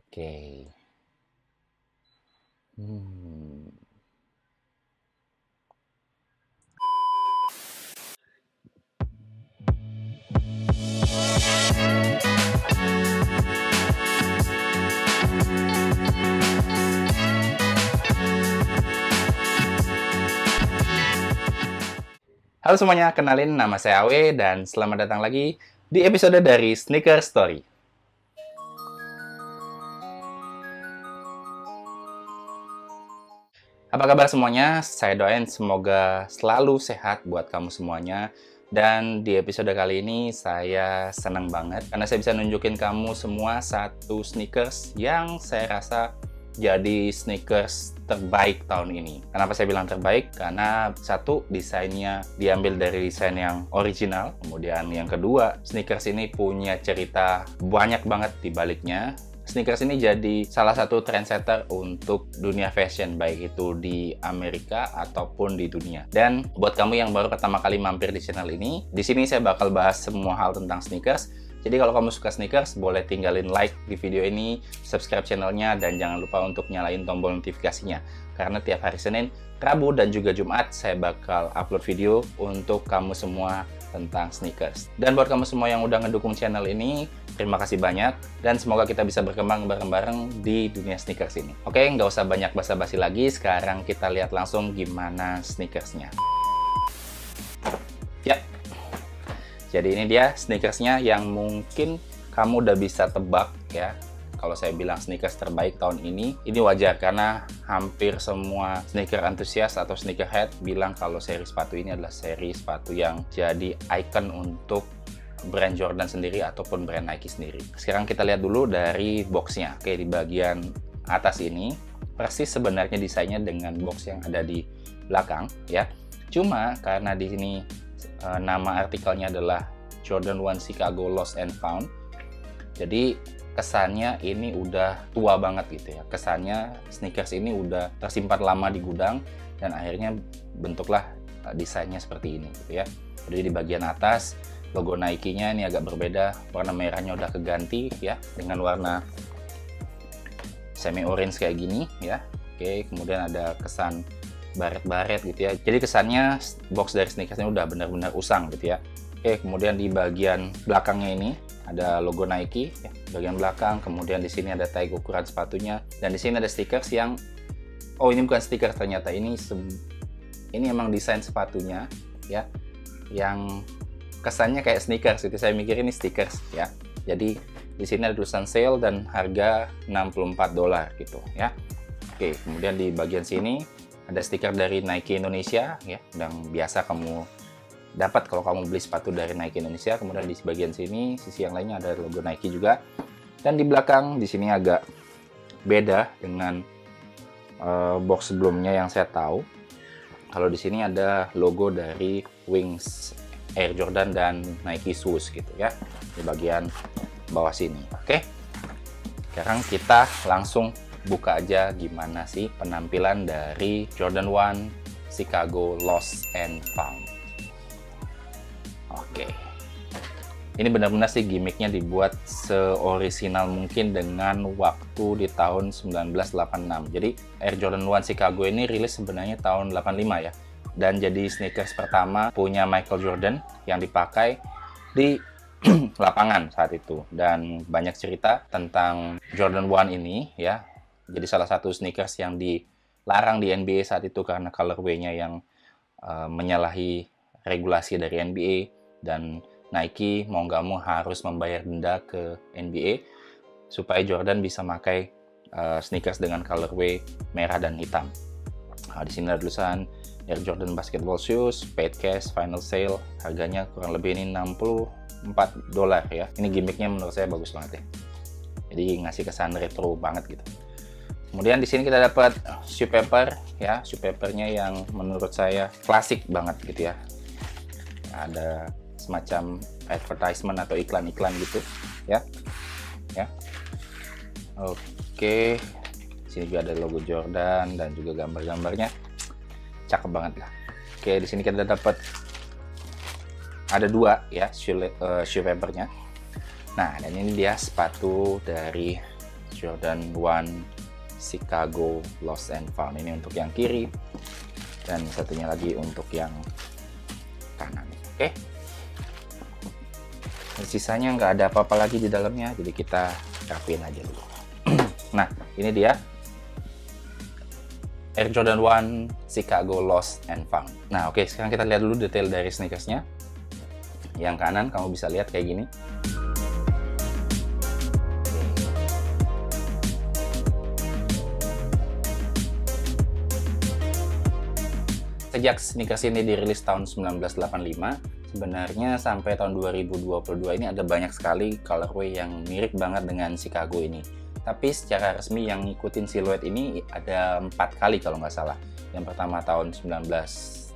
Oke. Hmm. Halo semuanya, kenalin nama saya Awe dan selamat datang lagi di episode dari Sneaker Story. Apa kabar semuanya? Saya doain semoga selalu sehat buat kamu semuanya. Dan di episode kali ini saya senang banget karena saya bisa nunjukin kamu semua satu sneakers yang saya rasa jadi sneakers terbaik tahun ini. Kenapa saya bilang terbaik? Karena satu, desainnya diambil dari desain yang original. Kemudian yang kedua, sneakers ini punya cerita banyak banget di baliknya. Sneakers ini jadi salah satu trendsetter untuk dunia fashion, baik itu di Amerika ataupun di dunia. Dan buat kamu yang baru pertama kali mampir di channel ini, di sini saya bakal bahas semua hal tentang sneakers. Jadi kalau kamu suka sneakers, boleh tinggalin like di video ini, subscribe channelnya, dan jangan lupa untuk nyalain tombol notifikasinya. Karena tiap hari Senin, Rabu, dan juga Jumat, saya bakal upload video untuk kamu semua tentang sneakers. Dan buat kamu semua yang udah ngedukung channel ini, terima kasih banyak, dan semoga kita bisa berkembang bareng-bareng di dunia sneakers ini. Oke, nggak usah banyak basa-basi lagi, sekarang kita lihat langsung gimana sneakersnya. Ya, jadi ini dia sneakersnya yang mungkin kamu udah bisa tebak ya. Kalau saya bilang sneakers terbaik tahun ini wajar karena hampir semua sneaker antusias atau sneakerhead bilang kalau seri sepatu ini adalah seri sepatu yang jadi icon untuk brand Jordan sendiri ataupun brand Nike sendiri. Sekarang kita lihat dulu dari boxnya. Oke, di bagian atas ini persis sebenarnya desainnya dengan box yang ada di belakang ya. Cuma karena di sini nama artikelnya adalah Jordan 1 Chicago Lost and Found. Jadi kesannya ini udah tua banget gitu ya. Kesannya sneakers ini udah tersimpan lama di gudang dan akhirnya bentuklah desainnya seperti ini gitu ya. Jadi di bagian atas logo Nike-nya ini agak berbeda, warna merahnya udah keganti ya dengan warna semi orange kayak gini ya. Oke, kemudian ada kesan baret-baret gitu ya. Jadi kesannya box dari sneakers ini udah benar-benar usang gitu ya. Oke, kemudian di bagian belakangnya ini ada logo Nike ya, bagian belakang. Kemudian di sini ada tag ukuran sepatunya dan di sini ada stickers yang ini bukan stiker ternyata ini emang desain sepatunya ya, yang kesannya kayak sneakers gitu. Saya mikir ini stickers ya. Jadi di sini ada tulisan sale dan harga $64 gitu ya. Oke, kemudian di bagian sini ada stiker dari Nike Indonesia ya, yang biasa kamu dapat kalau kamu beli sepatu dari Nike Indonesia. Kemudian di bagian sini, sisi yang lainnya ada logo Nike juga. Dan di belakang di sini agak beda dengan box sebelumnya yang saya tahu. Kalau di sini ada logo dari Wings Air Jordan dan Nike Shoes gitu ya, di bagian bawah sini. Oke, sekarang kita langsung buka aja gimana sih penampilan dari Jordan 1 Chicago Lost and Found. Oke, ini benar-benar sih gimmicknya dibuat seorisinal mungkin dengan waktu di tahun 1986. Jadi Air Jordan 1 Chicago ini rilis sebenarnya tahun 85 ya, dan jadi sneakers pertama punya Michael Jordan yang dipakai di lapangan saat itu. Dan banyak cerita tentang Jordan 1 ini ya, jadi salah satu sneakers yang dilarang di NBA saat itu karena colorway-nya yang menyalahi regulasi dari NBA, dan Nike mau nggak mau harus membayar denda ke NBA supaya Jordan bisa pakai sneakers dengan colorway merah dan hitam. Nah, di sini ada tulisan Air Jordan Basketball Shoes, paid cash, final sale, harganya kurang lebih ini $64 ya. Ini gimmicknya menurut saya bagus banget ya. Jadi ngasih kesan retro banget gitu. Kemudian di sini kita dapat shoe paper ya, shoe papernya yang menurut saya klasik banget gitu ya. Ada semacam advertisement atau iklan-iklan gitu ya. Oke, sini juga ada logo Jordan dan juga gambar-gambarnya, cakep banget lah. Oke, di sini kita dapat ada dua ya shoe papernya. Nah, dan ini dia sepatu dari Jordan 1 Chicago Lost and Found. Ini untuk yang kiri dan satunya lagi untuk yang kanan. Oke. Sisanya nggak ada apa-apa lagi di dalamnya, jadi kita rapiin aja dulu. Nah, ini dia Air Jordan 1 Chicago Lost and Found. Nah, oke, sekarang kita lihat dulu detail dari sneakersnya. Yang kanan kamu bisa lihat kayak gini. Sejak sneakers ini dirilis tahun 1985, sebenarnya sampai tahun 2022 ini ada banyak sekali colorway yang mirip banget dengan Chicago ini. Tapi secara resmi yang ngikutin siluet ini ada 4 kali kalau nggak salah. Yang pertama tahun 1985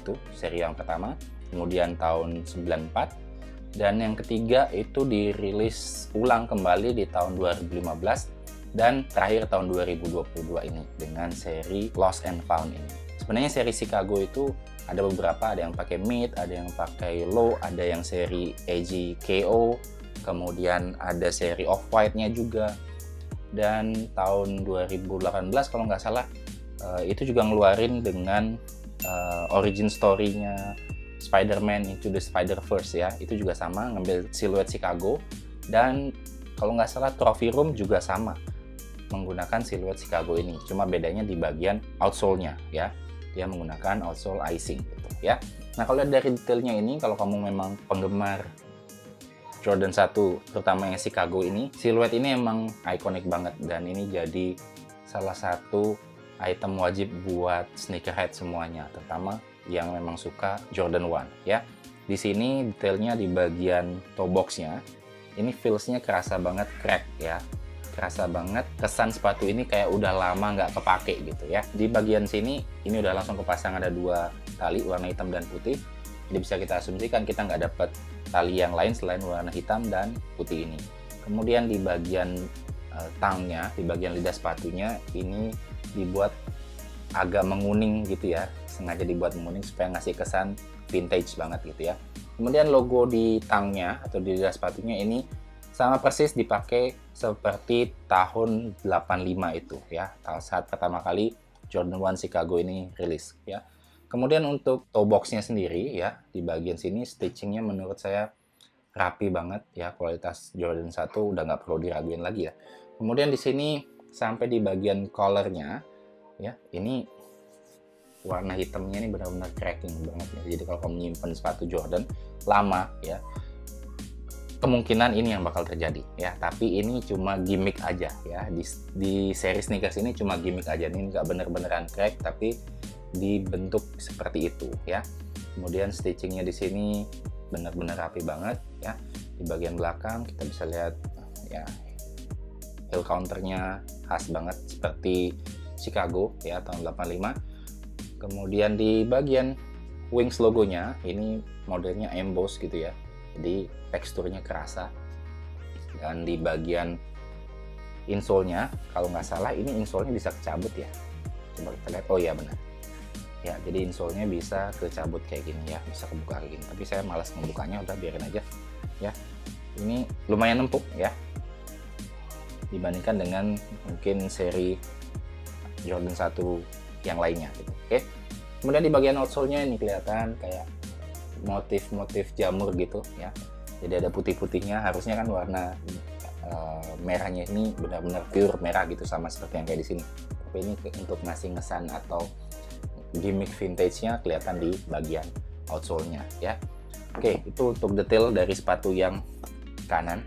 itu, seri yang pertama. Kemudian tahun 94. Dan yang ketiga itu dirilis ulang kembali di tahun 2015. Dan terakhir tahun 2022 ini dengan seri Lost and Found ini. Sebenarnya seri Chicago itu ada beberapa, ada yang pakai mid, ada yang pakai low, ada yang seri AGKO, kemudian ada seri Off-White-nya juga. Dan tahun 2018 kalau nggak salah itu juga ngeluarin dengan origin story-nya Spider-Man Into the Spider-Verse ya. Itu juga sama, ngambil siluet Chicago. Dan kalau nggak salah Trophy Room juga sama, menggunakan siluet Chicago ini. Cuma bedanya di bagian outsole-nya ya. Dia menggunakan outsole icing gitu ya. Nah, kalau dari detailnya ini, kalau kamu memang penggemar Jordan 1 terutama yang Chicago ini, siluet ini emang ikonik banget dan ini jadi salah satu item wajib buat sneakerhead semuanya, terutama yang memang suka Jordan 1 ya. Di sini detailnya di bagian toe box-nya ini feels-nya kerasa banget crack ya. Kerasa banget kesan sepatu ini kayak udah lama nggak kepake gitu ya. Di bagian sini ini udah langsung kepasang, ada 2 tali warna hitam dan putih. Jadi bisa kita asumsikan kita nggak dapat tali yang lain selain warna hitam dan putih ini. Kemudian di bagian tangnya, di bagian lidah sepatunya ini dibuat agak menguning gitu ya. Sengaja dibuat menguning supaya ngasih kesan vintage banget gitu ya. Kemudian logo di tangnya atau di lidah sepatunya ini sama persis dipakai seperti tahun 85 itu ya, saat pertama kali Jordan 1 Chicago ini rilis ya. Kemudian untuk toe box-nya sendiri ya, di bagian sini stitching-nya menurut saya rapi banget ya, kualitas Jordan 1 udah nggak perlu diraguin lagi ya. Kemudian di sini sampai di bagian collar-nya ya, ini warna hitamnya ini benar-benar cracking banget ya. Jadi kalau kamu nyimpen sepatu Jordan lama ya, kemungkinan ini yang bakal terjadi ya, tapi ini cuma gimmick aja ya. Di seri sneakers ini cuma gimmick aja, ini nggak bener-beneran crack tapi dibentuk seperti itu ya. Kemudian stitchingnya di sini bener-bener rapi banget ya. Di bagian belakang kita bisa lihat ya, heel counternya khas banget seperti Chicago ya tahun 85. Kemudian di bagian wings logonya ini modelnya emboss gitu ya, jadi teksturnya kerasa. Dan di bagian insole-nya kalau nggak salah ini insole-nya bisa kecabut ya, coba kita lihat. Oh iya benar ya, jadi insole-nya bisa kecabut kayak gini ya, bisa kebuka kayak gini, tapi saya malas membukanya, udah biarin aja ya. Ini lumayan empuk ya dibandingkan dengan mungkin seri Jordan 1 yang lainnya gitu. Oke. Kemudian di bagian outsole-nya ini kelihatan kayak motif-motif jamur gitu ya. Jadi ada putih-putihnya, harusnya kan warna merahnya ini benar-benar pure merah gitu, sama seperti yang kayak di sini. Tapi ini untuk ngasih ngesan atau gimmick vintage-nya kelihatan di bagian outsole-nya ya. Oke, itu untuk detail dari sepatu yang kanan.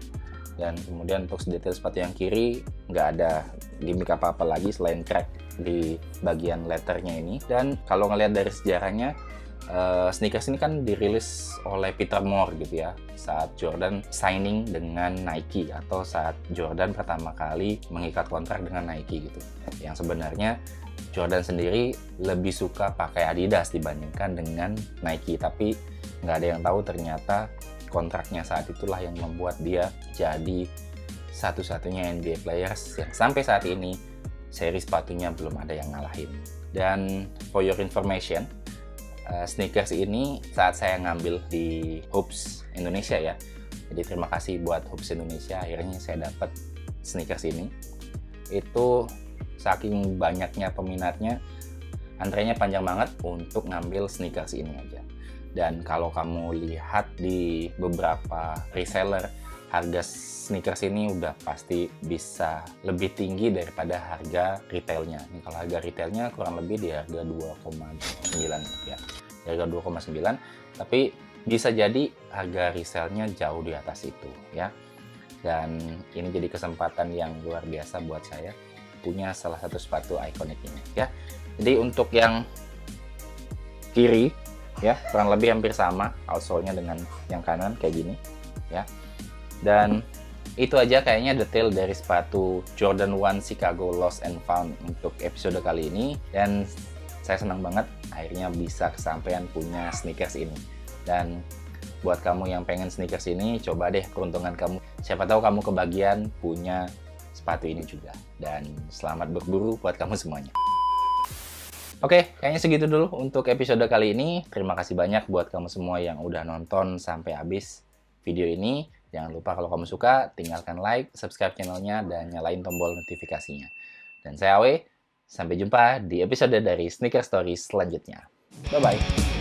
Dan kemudian untuk detail sepatu yang kiri nggak ada gimmick apa-apa lagi selain crack di bagian letternya ini. Dan kalau ngelihat dari sejarahnya, sneakers ini kan dirilis oleh Peter Moore gitu ya, saat Jordan signing dengan Nike atau saat Jordan pertama kali mengikat kontrak dengan Nike gitu. Yang sebenarnya Jordan sendiri lebih suka pakai Adidas dibandingkan dengan Nike, tapi nggak ada yang tahu ternyata kontraknya saat itulah yang membuat dia jadi satu-satunya NBA players yang sampai saat ini seri sepatunya belum ada yang ngalahin. Dan for your information, sneakers ini saat saya ngambil di Hoops Indonesia ya, jadi terima kasih buat Hoops Indonesia, akhirnya saya dapat sneakers ini. Itu saking banyaknya peminatnya, antrenya panjang banget untuk ngambil sneakers ini aja. Dan kalau kamu lihat di beberapa reseller, harga sneakers ini udah pasti bisa lebih tinggi daripada harga retailnya. Ini kalau harga retailnya kurang lebih di harga 2,9 ya. Di harga 2,9, tapi bisa jadi harga resellnya jauh di atas itu ya. Dan ini jadi kesempatan yang luar biasa buat saya punya salah satu sepatu ikonik ini ya. Jadi untuk yang kiri ya kurang lebih hampir sama outsole-nya dengan yang kanan kayak gini ya. Dan itu aja kayaknya detail dari sepatu Jordan 1 Chicago Lost and Found untuk episode kali ini. Dan saya senang banget akhirnya bisa kesampaian punya sneakers ini. Dan buat kamu yang pengen sneakers ini, coba deh peruntungan kamu. Siapa tahu kamu kebagian punya sepatu ini juga. Dan selamat berburu buat kamu semuanya. Oke, kayaknya segitu dulu untuk episode kali ini. Terima kasih banyak buat kamu semua yang udah nonton sampai habis video ini. Jangan lupa kalau kamu suka, tinggalkan like, subscribe channelnya, dan nyalain tombol notifikasinya. Dan saya Awe, sampai jumpa di episode dari Sneaker Stories selanjutnya. Bye-bye!